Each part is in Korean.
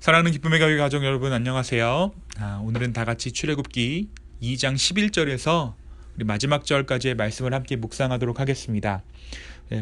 사랑하는 기쁨의 가게 가족 여러분 안녕하세요. 오늘은 다같이 출애굽기 2장 11절에서 우리 마지막 절까지의 말씀을 함께 묵상하도록 하겠습니다.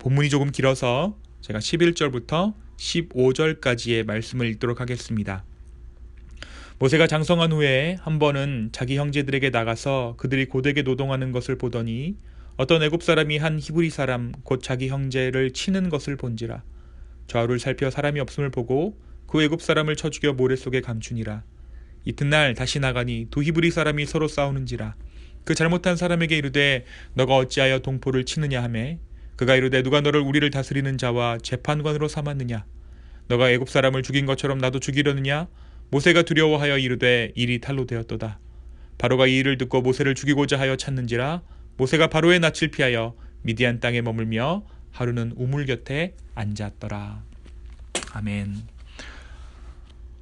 본문이 조금 길어서 제가 11절부터 15절까지의 말씀을 읽도록 하겠습니다. 모세가 장성한 후에 한 번은 자기 형제들에게 나가서 그들이 고되게 노동하는 것을 보더니 어떤 애굽 사람이 한 히브리 사람 곧 자기 형제를 치는 것을 본지라. 좌우를 살펴 사람이 없음을 보고 그 애굽 사람을 쳐 죽여 모래 속에 감추니라. 이튿날 다시 나가니 두 히브리 사람이 서로 싸우는지라. 그 잘못한 사람에게 이르되 너가 어찌하여 동포를 치느냐 하매 그가 이르되 누가 너를 우리를 다스리는 자와 재판관으로 삼았느냐. 너가 애굽 사람을 죽인 것처럼 나도 죽이려느냐. 모세가 두려워하여 이르되 일이 탈로 되었도다. 바로가 이 일을 듣고 모세를 죽이고자 하여 찾는지라. 모세가 바로의 낯을 피하여 미디안 땅에 머물며 하루는 우물 곁에 앉았더라. 아멘.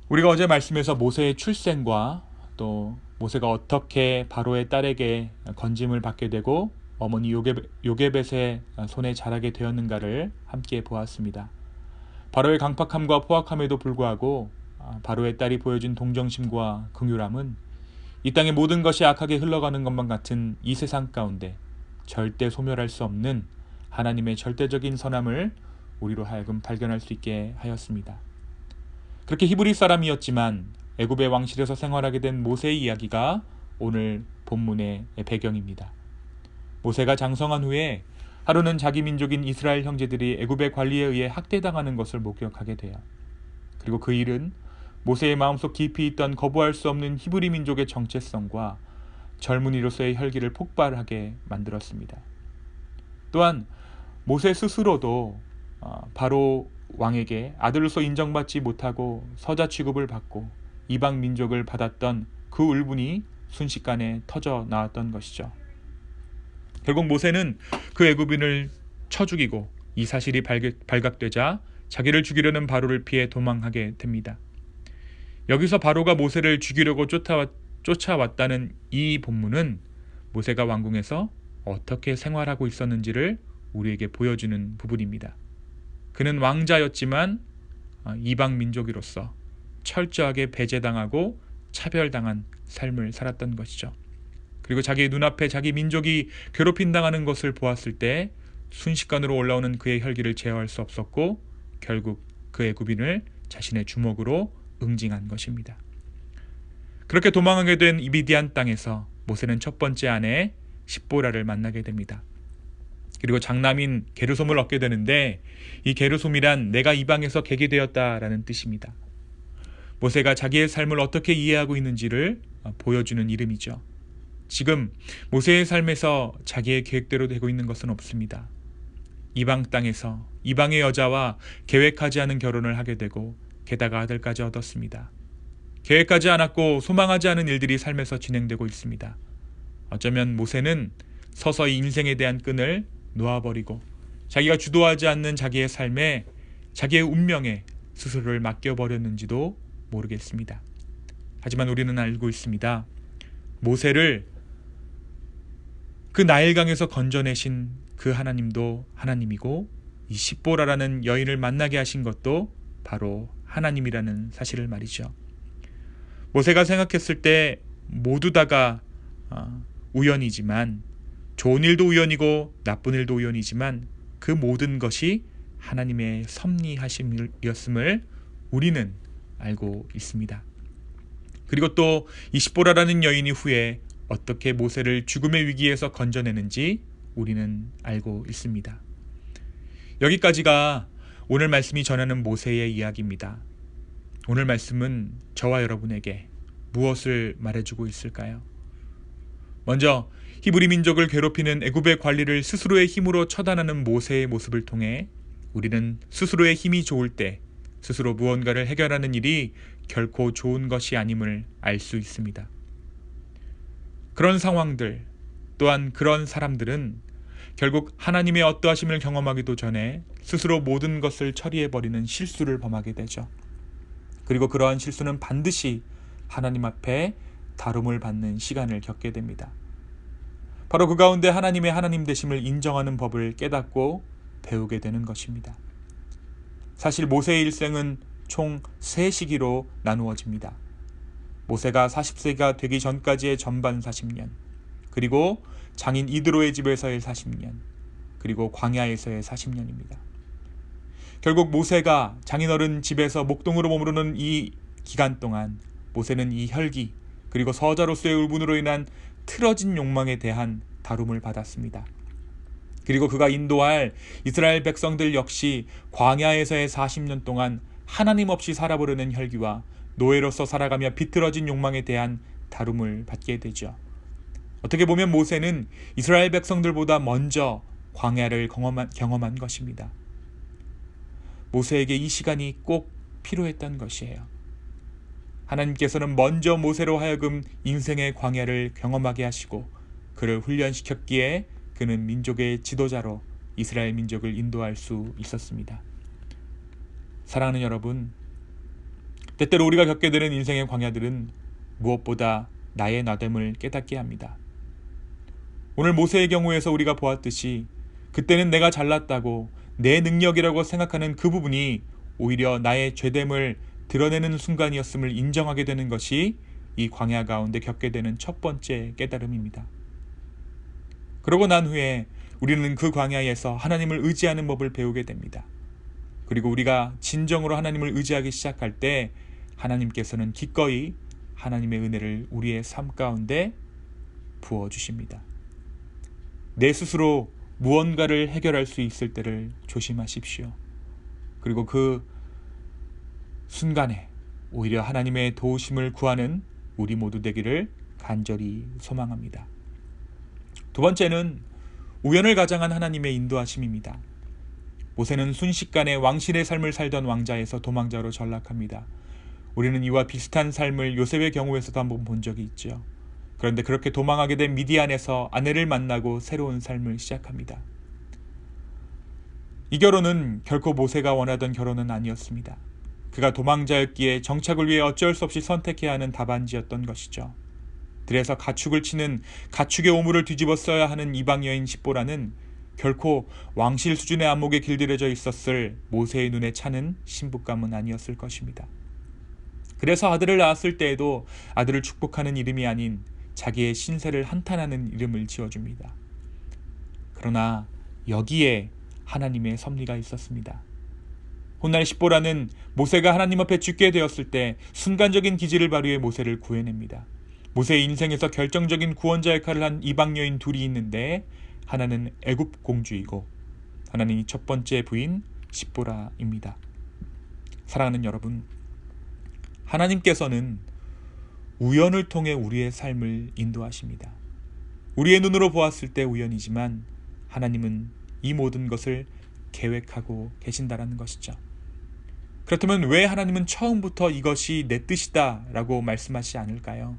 우리가 어제 말씀에서 모세의 출생과 또 모세가 어떻게 바로의 딸에게 건짐을 받게 되고 어머니 요게벳의 손에 자라게 되었는가를 함께 보았습니다. 바로의 강팍함과 포악함에도 불구하고 바로의 딸이 보여준 동정심과 긍휼함은 이 땅의 모든 것이 악하게 흘러가는 것만 같은 이 세상 가운데 절대 소멸할 수 없는 하나님의 절대적인 선함을 우리로 하여금 발견할 수 있게 하였습니다. 그렇게 히브리 사람이었지만 애굽의 왕실에서 생활하게 된 모세의 이야기가 오늘 본문의 배경입니다. 모세가 장성한 후에 하루는 자기 민족인 이스라엘 형제들이 애굽의 관리에 의해 학대당하는 것을 목격하게 돼요. 그리고 그 일은 모세의 마음속 깊이 있던 거부할 수 없는 히브리 민족의 정체성과 젊은이로서의 혈기를 폭발하게 만들었습니다. 또한 모세 스스로도 바로 왕에게 아들로서 인정받지 못하고 서자 취급을 받고 이방 민족을 받았던 그 울분이 순식간에 터져 나왔던 것이죠. 결국 모세는 그 애굽인을 쳐 죽이고 이 사실이 발각되자 자기를 죽이려는 바로를 피해 도망하게 됩니다. 여기서 바로가 모세를 죽이려고 쫓아왔다는 이 본문은 모세가 왕궁에서 어떻게 생활하고 있었는지를 우리에게 보여주는 부분입니다. 그는 왕자였지만 이방 민족으로서 철저하게 배제당하고 차별당한 삶을 살았던 것이죠. 그리고 자기의 눈앞에 자기 민족이 괴롭힘당하는 것을 보았을 때 순식간으로 올라오는 그의 혈기를 제어할 수 없었고 결국 그 애굽인을 자신의 주먹으로 응징한 것입니다. 그렇게 도망하게 된 미디안 땅에서 모세는 첫 번째 아내 십보라를 만나게 됩니다. 그리고 장남인 게르솜을 얻게 되는데 이 게르솜이란 내가 이방에서 개게 되었다라는 뜻입니다. 모세가 자기의 삶을 어떻게 이해하고 있는지를 보여주는 이름이죠. 지금 모세의 삶에서 자기의 계획대로 되고 있는 것은 없습니다. 이방 땅에서 이방의 여자와 계획하지 않은 결혼을 하게 되고 게다가 아들까지 얻었습니다. 계획하지 않았고 소망하지 않은 일들이 삶에서 진행되고 있습니다. 어쩌면 모세는 서서히 인생에 대한 끈을 놓아버리고 자기가 주도하지 않는 자기의 삶에 자기의 운명에 스스로를 맡겨버렸는지도 모르겠습니다. 하지만 우리는 알고 있습니다. 모세를 그 나일강에서 건져내신 그 하나님도 하나님이고 이 십보라라는 여인을 만나게 하신 것도 바로 하나님이라는 사실을 말이죠. 모세가 생각했을 때 모두 다가 우연이지만 좋은 일도 우연이고 나쁜 일도 우연이지만 그 모든 것이 하나님의 섭리하심이었음을 우리는 알고 있습니다. 그리고 또 이 십보라라는 여인이 후에 어떻게 모세를 죽음의 위기에서 건져내는지 우리는 알고 있습니다. 여기까지가 오늘 말씀이 전하는 모세의 이야기입니다. 오늘 말씀은 저와 여러분에게 무엇을 말해주고 있을까요? 먼저 히브리 민족을 괴롭히는 애굽의 관리를 스스로의 힘으로 처단하는 모세의 모습을 통해 우리는 스스로의 힘이 좋을 때 스스로 무언가를 해결하는 일이 결코 좋은 것이 아님을 알 수 있습니다. 그런 상황들 또한 그런 사람들은 결국 하나님의 어떠하심을 경험하기도 전에 스스로 모든 것을 처리해버리는 실수를 범하게 되죠. 그리고 그러한 실수는 반드시 하나님 앞에 다룸을 받는 시간을 겪게 됩니다. 바로 그 가운데 하나님의 하나님 되심을 인정하는 법을 깨닫고 배우게 되는 것입니다. 사실 모세의 일생은 총 3시기로 나누어집니다. 모세가 40세가 되기 전까지의 전반 40년, 그리고 장인 이드로의 집에서의 40년, 그리고 광야에서의 40년입니다. 결국 모세가 장인어른 집에서 목동으로 머무르는 이 기간 동안 모세는 이 혈기 그리고 서자로서의 울분으로 인한 틀어진 욕망에 대한 다룸을 받았습니다. 그리고 그가 인도할 이스라엘 백성들 역시 광야에서의 40년 동안 하나님 없이 살아보려는 혈기와 노예로서 살아가며 비틀어진 욕망에 대한 다룸을 받게 되죠. 어떻게 보면 모세는 이스라엘 백성들보다 먼저 광야를 경험한 것입니다. 모세에게 이 시간이 꼭 필요했던 것이에요. 하나님께서는 먼저 모세로 하여금 인생의 광야를 경험하게 하시고 그를 훈련시켰기에 그는 민족의 지도자로 이스라엘 민족을 인도할 수 있었습니다. 사랑하는 여러분, 때때로 우리가 겪게 되는 인생의 광야들은 무엇보다 나의 나됨을 깨닫게 합니다. 오늘 모세의 경우에서 우리가 보았듯이 그때는 내가 잘났다고 내 능력이라고 생각하는 그 부분이 오히려 나의 죄됨을 드러내는 순간이었음을 인정하게 되는 것이 이 광야 가운데 겪게 되는 첫 번째 깨달음입니다. 그러고 난 후에 우리는 그 광야에서 하나님을 의지하는 법을 배우게 됩니다. 그리고 우리가 진정으로 하나님을 의지하기 시작할 때 하나님께서는 기꺼이 하나님의 은혜를 우리의 삶 가운데 부어주십니다. 내 스스로 무언가를 해결할 수 있을 때를 조심하십시오. 그리고 그 순간에 오히려 하나님의 도우심을 구하는 우리 모두 되기를 간절히 소망합니다. 두 번째는 우연을 가장한 하나님의 인도하심입니다. 모세는 순식간에 왕실의 삶을 살던 왕자에서 도망자로 전락합니다. 우리는 이와 비슷한 삶을 요셉의 경우에서도 한번 본 적이 있죠. 그런데 그렇게 도망하게 된 미디안에서 아내를 만나고 새로운 삶을 시작합니다. 이 결혼은 결코 모세가 원하던 결혼은 아니었습니다. 그가 도망자였기에 정착을 위해 어쩔 수 없이 선택해야 하는 답안지였던 것이죠. 들에서 가축을 치는 가축의 오물을 뒤집어 써야 하는 이방 여인 십보라는 결코 왕실 수준의 안목에 길들여져 있었을 모세의 눈에 차는 신부감은 아니었을 것입니다. 그래서 아들을 낳았을 때에도 아들을 축복하는 이름이 아닌 자기의 신세를 한탄하는 이름을 지어줍니다. 그러나 여기에 하나님의 섭리가 있었습니다. 훗날 십보라는 모세가 하나님 앞에 죽게 되었을 때 순간적인 기지를 발휘해 모세를 구해냅니다. 모세의 인생에서 결정적인 구원자 역할을 한 이방 여인 둘이 있는데 하나는 애굽 공주이고 하나는 이 첫 번째 부인 십보라입니다. 사랑하는 여러분, 하나님께서는 우연을 통해 우리의 삶을 인도하십니다. 우리의 눈으로 보았을 때 우연이지만 하나님은 이 모든 것을 계획하고 계신다라는 것이죠. 그렇다면 왜 하나님은 처음부터 이것이 내 뜻이다 라고 말씀하시지 않을까요?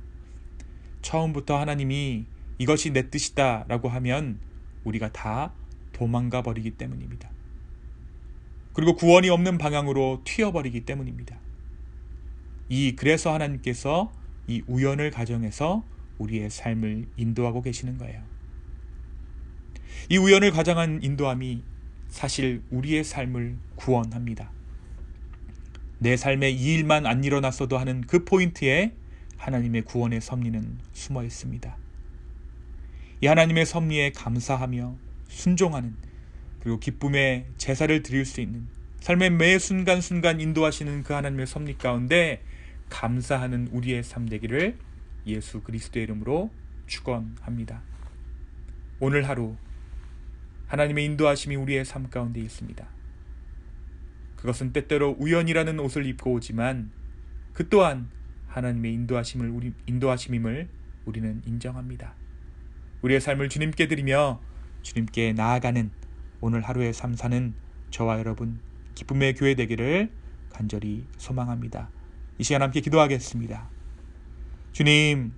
처음부터 하나님이 이것이 내 뜻이다 라고 하면 우리가 다 도망가 버리기 때문입니다. 그리고 구원이 없는 방향으로 튀어버리기 때문입니다. 그래서 하나님께서 이 우연을 가정해서 우리의 삶을 인도하고 계시는 거예요. 이 우연을 가정한 인도함이 사실 우리의 삶을 구원합니다. 내 삶에 이 일만 안 일어났어도 하는 그 포인트에 하나님의 구원의 섭리는 숨어 있습니다. 이 하나님의 섭리에 감사하며 순종하는, 그리고 기쁨의 제사를 드릴 수 있는, 삶의 매 순간순간 인도하시는 그 하나님의 섭리 가운데 감사하는 우리의 삶 되기를 예수 그리스도의 이름으로 축원합니다. 오늘 하루 하나님의 인도하심이 우리의 삶 가운데 있습니다. 그것은 때때로 우연이라는 옷을 입고 오지만 그 또한 하나님의 인도하심임을 우리는 인정합니다. 우리의 삶을 주님께 드리며 주님께 나아가는 오늘 하루의 삶 사는 저와 여러분 기쁨의 교회 되기를 간절히 소망합니다. 이 시간 함께 기도하겠습니다. 주님,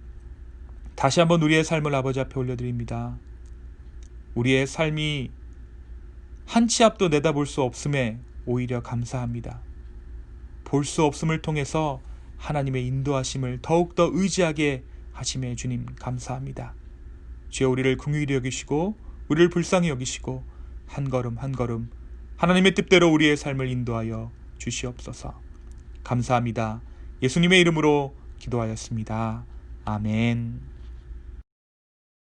다시 한번 우리의 삶을 아버지 앞에 올려드립니다. 우리의 삶이 한 치 앞도 내다볼 수 없음에 오히려 감사합니다. 볼 수 없음을 통해서 하나님의 인도하심을 더욱더 의지하게 하심에 주님 감사합니다. 주여, 우리를 긍휼히 여기시고 우리를 불쌍히 여기시고 한 걸음 한 걸음 하나님의 뜻대로 우리의 삶을 인도하여 주시옵소서. 감사합니다. 예수님의 이름으로 기도하였습니다. 아멘.